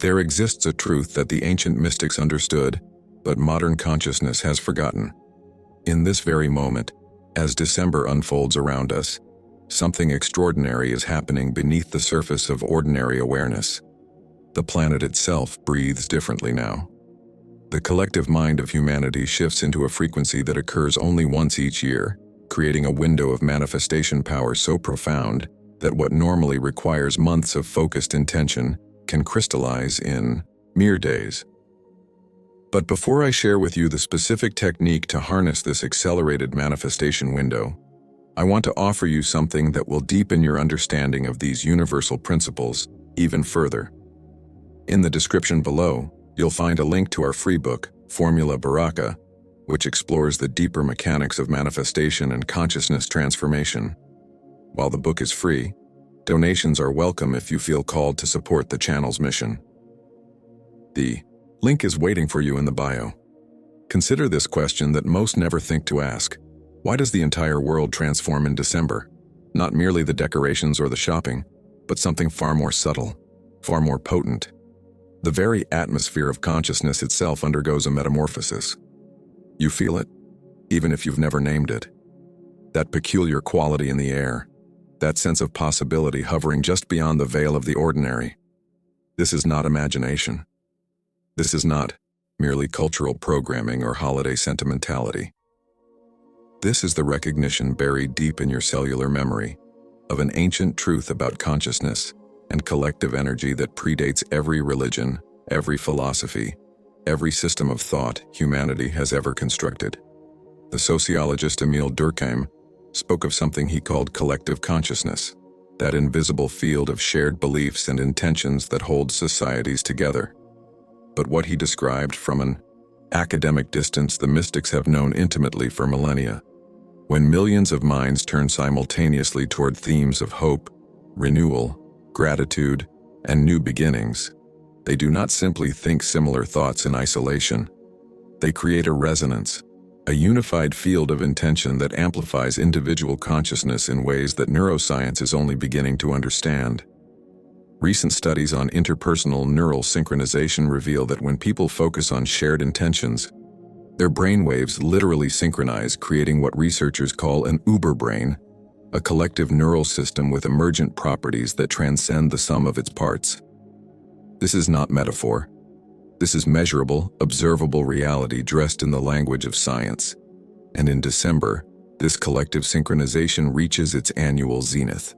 There exists a truth that the ancient mystics understood, but modern consciousness has forgotten. In this very moment, as December unfolds around us, something extraordinary is happening beneath the surface of ordinary awareness. The planet itself breathes differently now. The collective mind of humanity shifts into a frequency that occurs only once each year, creating a window of manifestation power so profound that what normally requires months of focused intention can crystallize in mere days. But before I share with you the specific technique to harness this accelerated manifestation window, I want to offer you something that will deepen your understanding of these universal principles even further. In the description below, you'll find a link to our free book, Formula Baraka, which explores the deeper mechanics of manifestation and consciousness transformation. While the book is free, donations are welcome if you feel called to support the channel's mission. The link is waiting for you in the bio. Consider this question that most never think to ask. Why does the entire world transform in December? Not merely the decorations or the shopping, but something far more subtle, far more potent. The very atmosphere of consciousness itself undergoes a metamorphosis. You feel it, even if you've never named it. That peculiar quality in the air, that sense of possibility hovering just beyond the veil of the ordinary. This is not imagination. This is not merely cultural programming or holiday sentimentality. This is the recognition buried deep in your cellular memory of an ancient truth about consciousness and collective energy that predates every religion, every philosophy, every system of thought humanity has ever constructed. The sociologist Emile Durkheim spoke of something he called collective consciousness, that invisible field of shared beliefs and intentions that holds societies together. But what he described from an academic distance, the mystics have known intimately for millennia. When millions of minds turn simultaneously toward themes of hope, renewal, gratitude, and new beginnings, they do not simply think similar thoughts in isolation. They create a resonance, a unified field of intention that amplifies individual consciousness in ways that neuroscience is only beginning to understand. Recent studies on interpersonal neural synchronization reveal that when people focus on shared intentions, their brainwaves literally synchronize, creating what researchers call an uberbrain, a collective neural system with emergent properties that transcend the sum of its parts. This is not metaphor. This is measurable, observable reality dressed in the language of science. And in December, this collective synchronization reaches its annual zenith.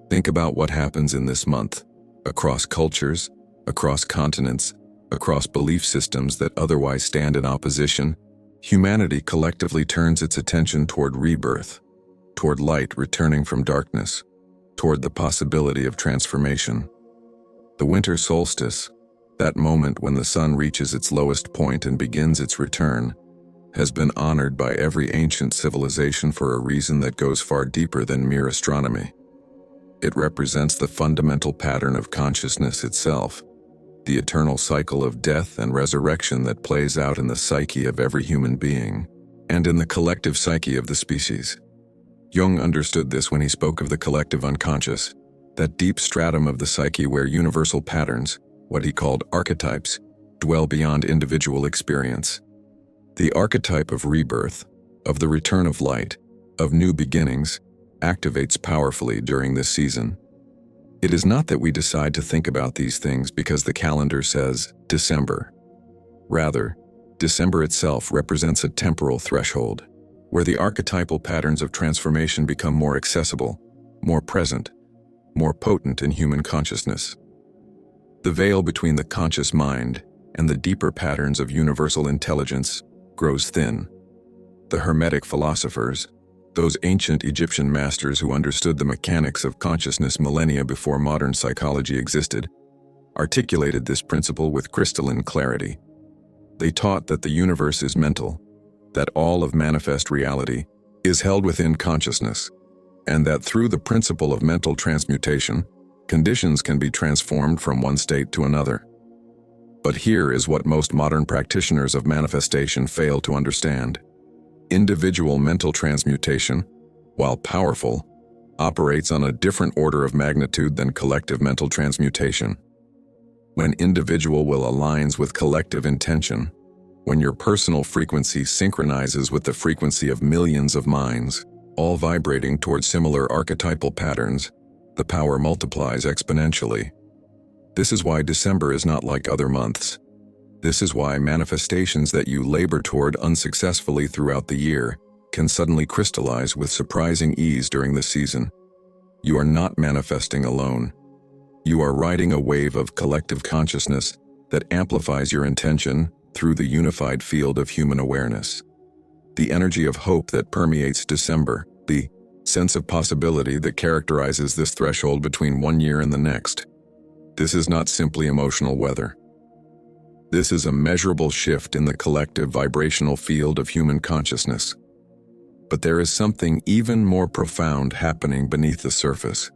Think about what happens in this month, across cultures, across continents, across belief systems that otherwise stand in opposition. Humanity collectively turns its attention toward rebirth, toward light returning from darkness, toward the possibility of transformation. The winter solstice, that moment when the sun reaches its lowest point and begins its return, has been honored by every ancient civilization for a reason that goes far deeper than mere astronomy. It represents the fundamental pattern of consciousness itself, the eternal cycle of death and resurrection that plays out in the psyche of every human being, and in the collective psyche of the species. Jung understood this when he spoke of the collective unconscious, that deep stratum of the psyche where universal patterns, what he called archetypes, dwell beyond individual experience. The archetype of rebirth, of the return of light, of new beginnings, activates powerfully during this season. It is not that we decide to think about these things because the calendar says December. Rather, December itself represents a temporal threshold, where the archetypal patterns of transformation become more accessible, more present, more potent in human consciousness. The veil between the conscious mind and the deeper patterns of universal intelligence grows thin. The Hermetic philosophers, those ancient Egyptian masters who understood the mechanics of consciousness millennia before modern psychology existed, articulated this principle with crystalline clarity. They taught that the universe is mental, that all of manifest reality is held within consciousness, and that through the principle of mental transmutation, conditions can be transformed from one state to another. But here is what most modern practitioners of manifestation fail to understand. Individual mental transmutation, while powerful, operates on a different order of magnitude than collective mental transmutation. when individual will aligns with collective intention, when your personal frequency synchronizes with the frequency of millions of minds, all vibrating toward similar archetypal patterns, the power multiplies exponentially. This is why December is not like other months. This is why manifestations that you labor toward unsuccessfully throughout the year can suddenly crystallize with surprising ease during the season. You are not manifesting alone. You are riding a wave of collective consciousness that amplifies your intention through the unified field of human awareness. The energy of hope that permeates December, the sense of possibility that characterizes this threshold between one year and the next. This is not simply emotional weather. This is a measurable shift in the collective vibrational field of human consciousness. But there is something even more profound happening beneath the surface.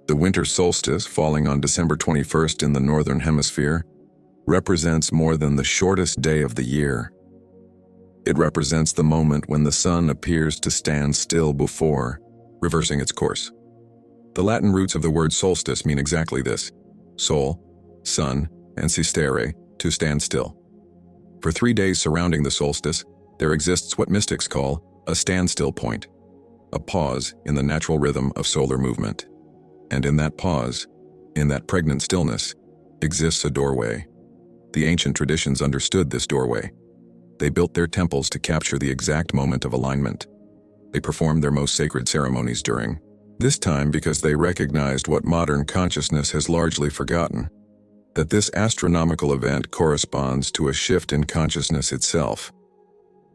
The winter solstice, falling on December 21st in the Northern Hemisphere, represents more than the shortest day of the year. It represents the moment when the sun appears to stand still before reversing its course. The Latin roots of the word solstice mean exactly this: sol, sun, and sistere, to stand still. For 3 days surrounding the solstice, there exists what mystics call a standstill point, a pause in the natural rhythm of solar movement. And in that pause, in that pregnant stillness, exists a doorway. The ancient traditions understood this doorway. They built their temples to capture the exact moment of alignment. They performed their most sacred ceremonies during this time because they recognized what modern consciousness has largely forgotten, that this astronomical event corresponds to a shift in consciousness itself.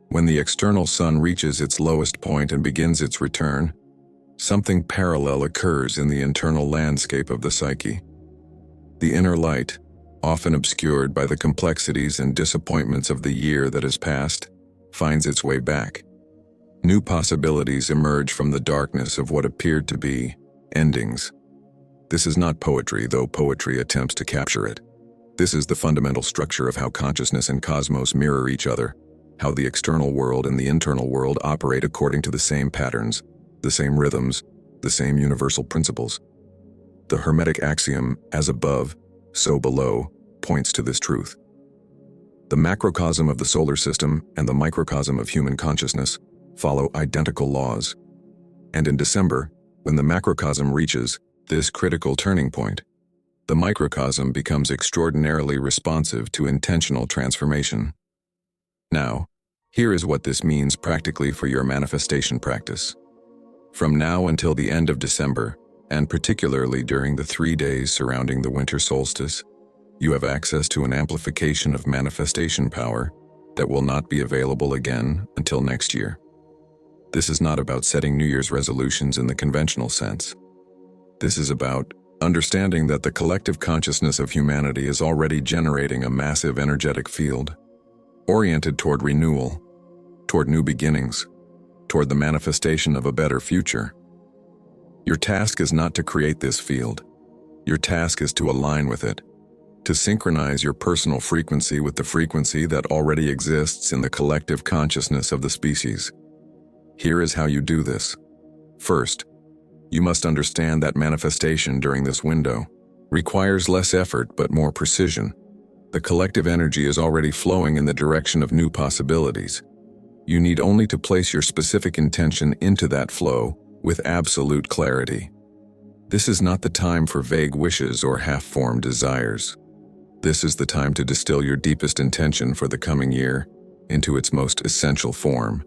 When the external sun reaches its lowest point and begins its return, something parallel occurs in the internal landscape of the psyche. The inner light, often obscured by the complexities and disappointments of the year that has passed, finds its way back. New possibilities emerge from the darkness of what appeared to be endings. This is not poetry, though poetry attempts to capture it. This is the fundamental structure of how consciousness and cosmos mirror each other, how the external world and the internal world operate according to the same patterns, the same rhythms, the same universal principles. The Hermetic axiom, as above, so below, points to this truth. The macrocosm of the solar system and the microcosm of human consciousness follow identical laws. And in December, when the macrocosm reaches this critical turning point, the microcosm becomes extraordinarily responsive to intentional transformation. Now, here is what this means practically for your manifestation practice. From now until the end of December, and particularly during the 3 days surrounding the winter solstice, you have access to an amplification of manifestation power that will not be available again until next year. This is not about setting New Year's resolutions in the conventional sense. This is about understanding that the collective consciousness of humanity is already generating a massive energetic field, oriented toward renewal, toward new beginnings, toward the manifestation of a better future. Your task is not to create this field. Your task is to align with it, to synchronize your personal frequency with the frequency that already exists in the collective consciousness of the species. Here is how you do this. First, you must understand that manifestation during this window requires less effort but more precision. The collective energy is already flowing in the direction of new possibilities. You need only to place your specific intention into that flow with absolute clarity. This is not the time for vague wishes or half-formed desires. This is the time to distill your deepest intention for the coming year into its most essential form.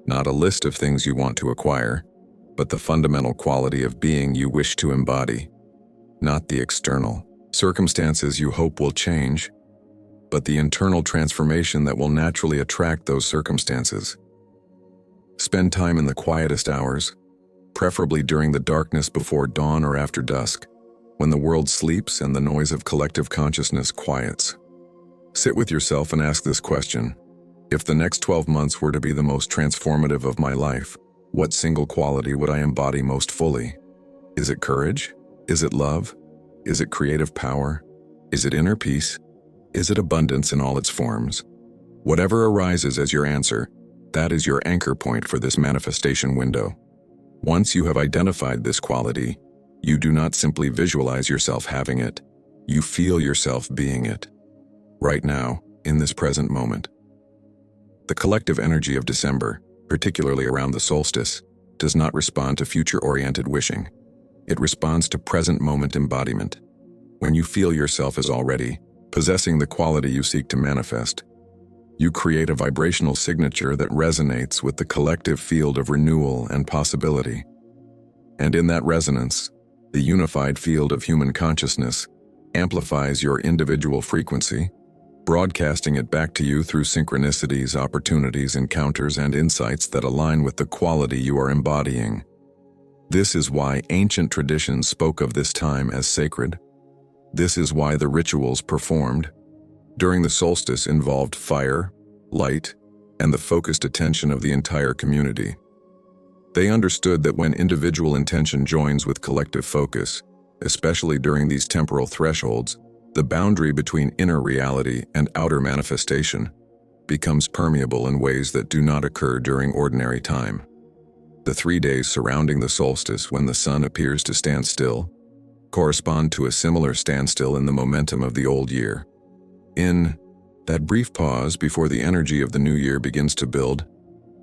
Not a list of things you want to acquire, but the fundamental quality of being you wish to embody. Not the external circumstances you hope will change, but the internal transformation that will naturally attract those circumstances. Spend time in the quietest hours, preferably during the darkness before dawn or after dusk, when the world sleeps and the noise of collective consciousness quiets. Sit with yourself and ask this question: if the next 12 months were to be the most transformative of my life, what single quality would I embody most fully? Is it courage? Is it love? Is it creative power? Is it inner peace? Is it abundance in all its forms? Whatever arises as your answer, that is your anchor point for this manifestation window. Once you have identified this quality, you do not simply visualize yourself having it. You feel yourself being it. Right now, in this present moment. The collective energy of December, particularly around the solstice, does not respond to future-oriented wishing. It responds to present moment embodiment. When you feel yourself as already possessing the quality you seek to manifest, you create a vibrational signature that resonates with the collective field of renewal and possibility. And in that resonance, the unified field of human consciousness amplifies your individual frequency, broadcasting it back to you through synchronicities, opportunities, encounters, and insights that align with the quality you are embodying. This is why ancient traditions spoke of this time as sacred. This is why the rituals performed during the solstice involved fire, light, and the focused attention of the entire community. They understood that when individual intention joins with collective focus, especially during these temporal thresholds, the boundary between inner reality and outer manifestation becomes permeable in ways that do not occur during ordinary time. The 3 days surrounding the solstice, when the sun appears to stand still, correspond to a similar standstill in the momentum of the old year. In that brief pause before the energy of the new year begins to build,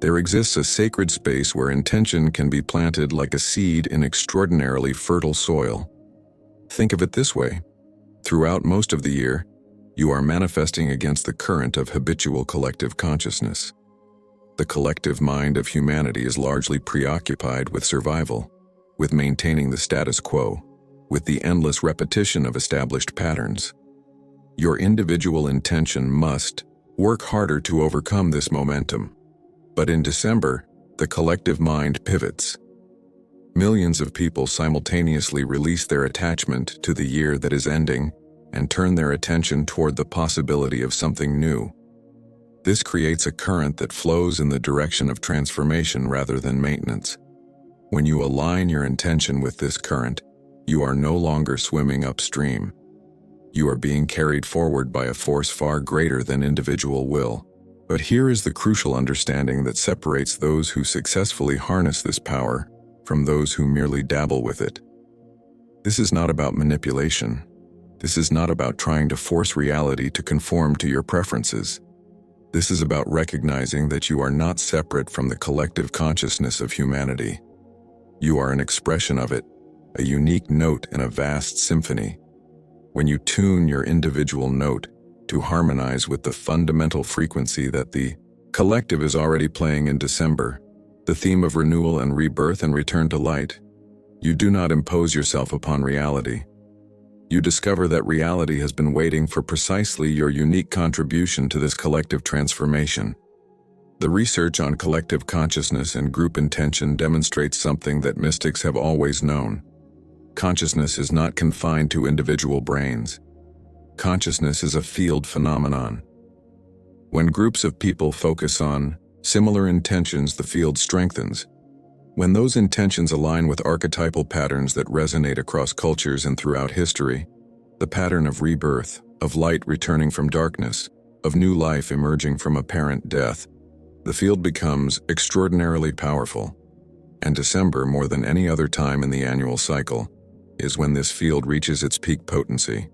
there exists a sacred space where intention can be planted like a seed in extraordinarily fertile soil. Think of it this way. Throughout most of the year, you are manifesting against the current of habitual collective consciousness. The collective mind of humanity is largely preoccupied with survival, with maintaining the status quo, with the endless repetition of established patterns. Your individual intention must work harder to overcome this momentum. But in December, the collective mind pivots. Millions of people simultaneously release their attachment to the year that is ending and turn their attention toward the possibility of something new. This creates a current that flows in the direction of transformation rather than maintenance. When you align your intention with this current, you are no longer swimming upstream. You are being carried forward by a force far greater than individual will. But here is the crucial understanding that separates those who successfully harness this power from those who merely dabble with it. This is not about manipulation. This is not about trying to force reality to conform to your preferences. This is about recognizing that you are not separate from the collective consciousness of humanity. You are an expression of it, a unique note in a vast symphony. When you tune your individual note to harmonize with the fundamental frequency that the collective is already playing in December, the theme of renewal and rebirth and return to light, you do not impose yourself upon reality. You discover that reality has been waiting for precisely your unique contribution to this collective transformation. The research on collective consciousness and group intention demonstrates something that mystics have always known. Consciousness is not confined to individual brains. Consciousness is a field phenomenon. When groups of people focus on similar intentions, the field strengthens. When those intentions align with archetypal patterns that resonate across cultures and throughout history, the pattern of rebirth, of light returning from darkness, of new life emerging from apparent death, the field becomes extraordinarily powerful. And December, more than any other time in the annual cycle, is when this field reaches its peak potency.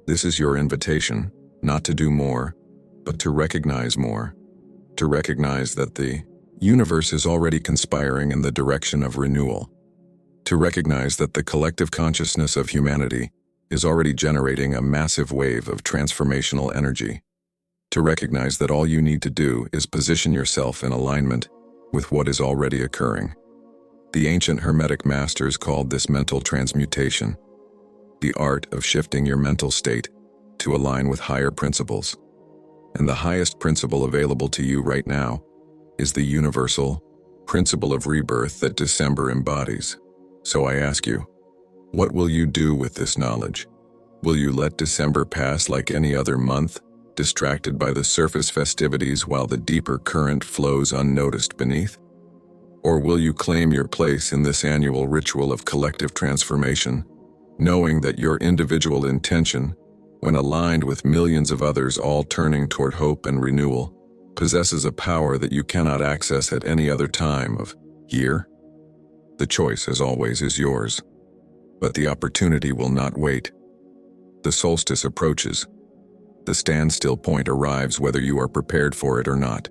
This is your invitation, not to do more, but to recognize more. To recognize that the universe is already conspiring in the direction of renewal. To recognize that the collective consciousness of humanity is already generating a massive wave of transformational energy. To recognize that all you need to do is position yourself in alignment with what is already occurring. The ancient Hermetic masters called this mental transmutation, the art of shifting your mental state to align with higher principles. And the highest principle available to you right now is the universal principle of rebirth that December embodies. So I ask you, what will you do with this knowledge? Will you let December pass like any other month, distracted by the surface festivities while the deeper current flows unnoticed beneath? Or will you claim your place in this annual ritual of collective transformation, knowing that your individual intention, when aligned with millions of others all turning toward hope and renewal, possesses a power that you cannot access at any other time of year? The choice, as always, is yours, but the opportunity will not wait. The solstice approaches. The standstill point arrives whether you are prepared for it or not.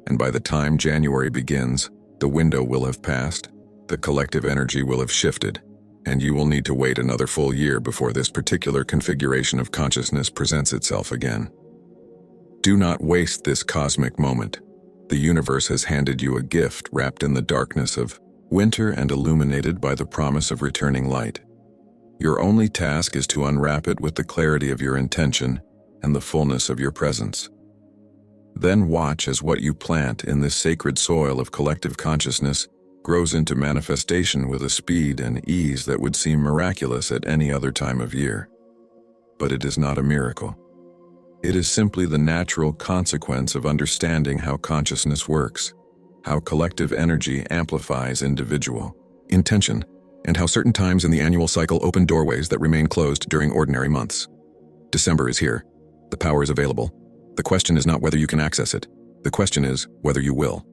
And by the time January begins, the window will have passed, the collective energy will have shifted, and you will need to wait another full year before this particular configuration of consciousness presents itself again. Do not waste this cosmic moment. The universe has handed you a gift wrapped in the darkness of winter and illuminated by the promise of returning light. Your only task is to unwrap it with the clarity of your intention and the fullness of your presence. Then watch as what you plant in this sacred soil of collective consciousness grows into manifestation with a speed and ease that would seem miraculous at any other time of year. But it is not a miracle. It is simply the natural consequence of understanding how consciousness works, how collective energy amplifies individual intention, and how certain times in the annual cycle open doorways that remain closed during ordinary months. December is here. The power is available. The question is not whether you can access it. The question is whether you will.